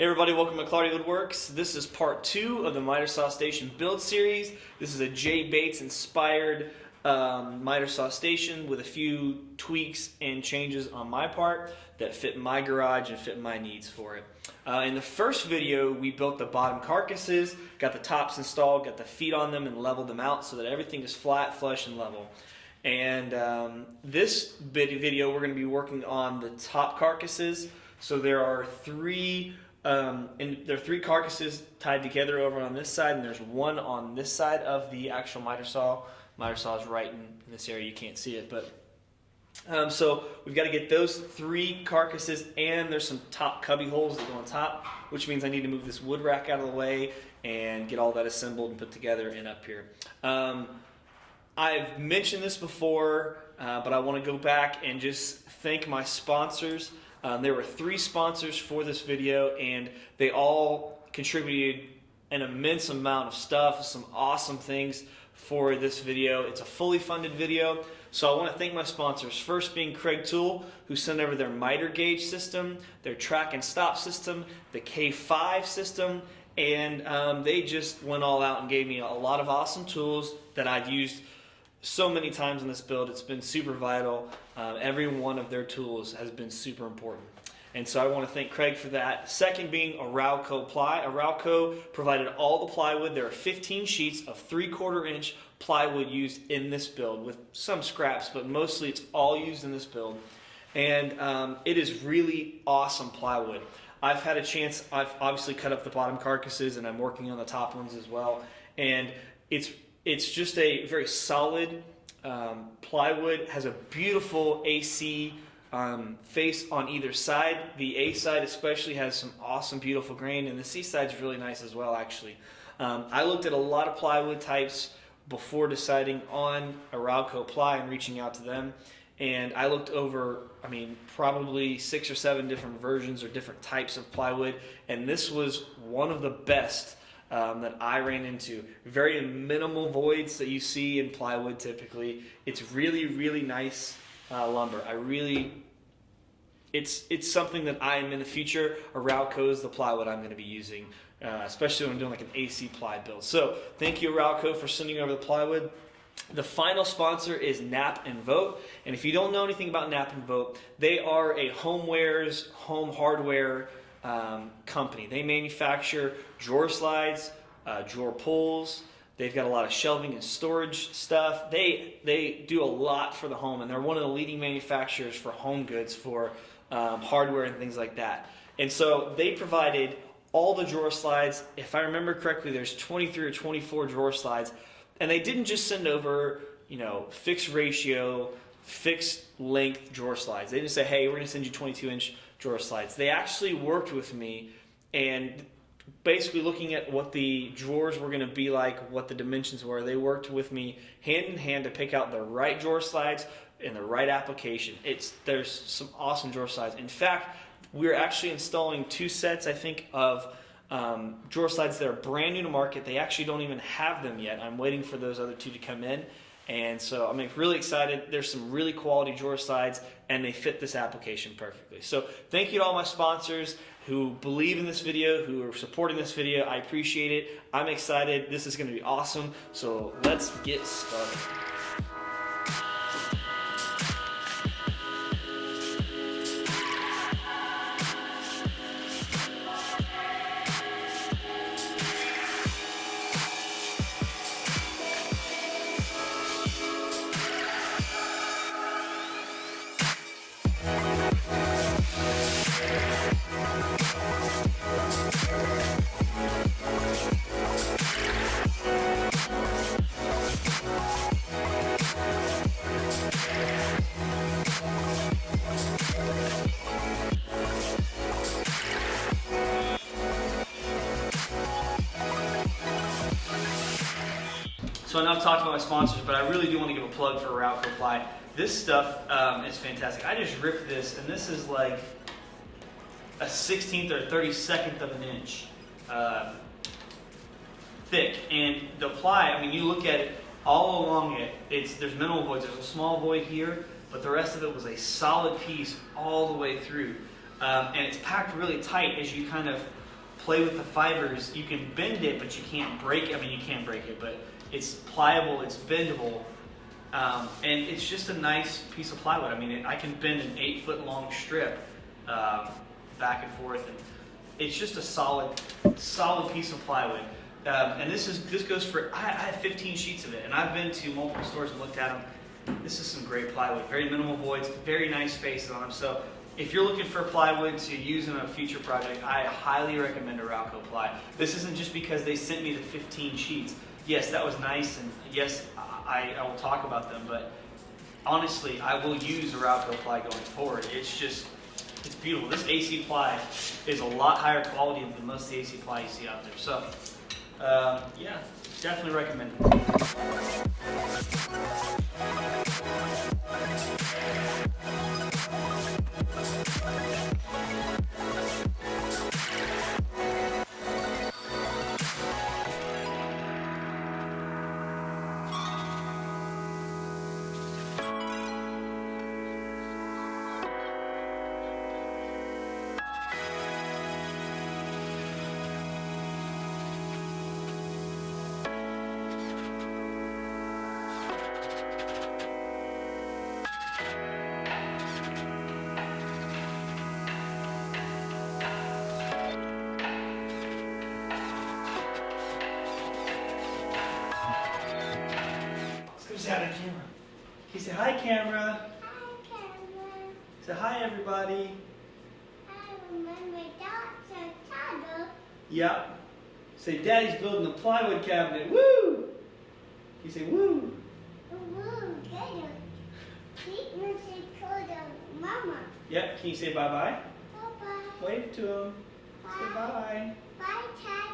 Hey everybody, welcome to Clardy Woodworks. This is part 2 of the Mitersaw station build series. This is a Jay Bates inspired Mitersaw station with a few tweaks and changes on my part that fit my garage and fit my needs for it. In the first video, we built the bottom carcasses, got the tops installed, got the feet on them and leveled them out so that everything is flat, flush, and level. And this video, we're going to be working on the top carcasses. So there are three carcasses tied together over on this side, and there's one on this side of the actual Mitersaw. Mitersaw is right in this area. You can't see it, but so we've got to get those 3 carcasses, and there's some top cubby holes that go on top, which means I need to move this wood rack out of the way and get all that assembled and put together and up here. I've mentioned this before, but I want to go back and just thank my sponsors. There were 3 sponsors for this video, and they all contributed an immense amount of stuff, some awesome things for this video. It's a fully funded video, so I want to thank my sponsors. First being Craig Tool, who sent over their miter gauge system, their track and stop system, the K5 system, and they just went all out and gave me a lot of awesome tools that I've used so many times in this build. It's been super vital. Every one of their tools has been super important. And so I want to thank Craig for that. Second being Arauco Ply. Arauco provided all the plywood. There are 15 sheets of 3/4 inch plywood used in this build with some scraps, but mostly it's all used in this build. And it is really awesome plywood. I've had a chance, I've obviously cut up the bottom carcasses and I'm working on the top ones as well. And it's just a very solid plywood, has a beautiful AC face on either side. The A side especially has some awesome, beautiful grain, and the C side is really nice as well, actually. I looked at a lot of plywood types before deciding on Arauco Ply and reaching out to them. And I looked over, probably 6 or 7 different versions or different types of plywood, and this was one of the best that I ran into. Very minimal voids that you see in plywood typically. It's really, really nice lumber. It's something that I'm in the future. Arauco is the plywood I'm going to be using, especially when I'm doing like an AC ply build. So thank you, Arauco, for sending over the plywood. The final sponsor is Nap and Vote, and if you don't know anything about Nap and Vote, they are a homewares, home hardware company. They manufacture drawer slides, drawer pulls. They've got a lot of shelving and storage stuff. They do a lot for the home, and they're one of the leading manufacturers for home goods for hardware and things like that. And so they provided all the drawer slides. If I remember correctly, there's 23 or 24 drawer slides, and they didn't just send over, fixed ratio, fixed length drawer slides. They didn't say, hey, we're going to send you 22-inch drawer slides. They actually worked with me and basically looking at what the drawers were going to be like, what the dimensions were. They worked with me hand in hand to pick out the right drawer slides and the right application. There's some awesome drawer slides. In fact, we're actually installing 2 sets, I think, of drawer slides that are brand new to market. They actually don't even have them yet. I'm waiting for those other 2 to come in. And so I'm really excited. There's some really quality drawer slides, and they fit this application perfectly. So thank you to all my sponsors who believe in this video, who are supporting this video. I appreciate it. I'm excited. This is going to be awesome. So let's get started. So I know I've talked about my sponsors, but I really do want to give a plug for Arauco Ply. This stuff is fantastic. I just ripped this, and this is like a 16th or 32nd of an inch thick. And the ply, you look at it, all along it, there's minimal voids. There's a small void here, but the rest of it was a solid piece all the way through. And it's packed really tight as you kind of play with the fibers. You can bend it, but you can't break it. I mean, you can't break it, but it's pliable, it's bendable, and it's just a nice piece of plywood. I mean, I can bend an 8-foot long strip back and forth, and it's just a solid piece of plywood. And this goes for, I have 15 sheets of it, and I've been to multiple stores and looked at them. This is some great plywood, very minimal voids, very nice faces on them. So if you're looking for plywood to use in a future project, I highly recommend Arauco ply. This isn't just because they sent me the 15 sheets. Yes, that was nice, and yes, I will talk about them, but honestly, I will use Arauco ply going forward. It's beautiful. This AC ply is a lot higher quality than most of the AC ply you see out there. So, yeah, definitely recommend it. Say hi to the camera. Can you say hi, camera? Hi, camera. Say hi, everybody. I remember Dr. Tuttle. Yep. Say, Daddy's building a plywood cabinet. Woo! Can you say woo? Woo, good. He wants to call the mama. Yep. Can you say bye-bye? Bye-bye. Wave to him. Say bye. Bye, Tad.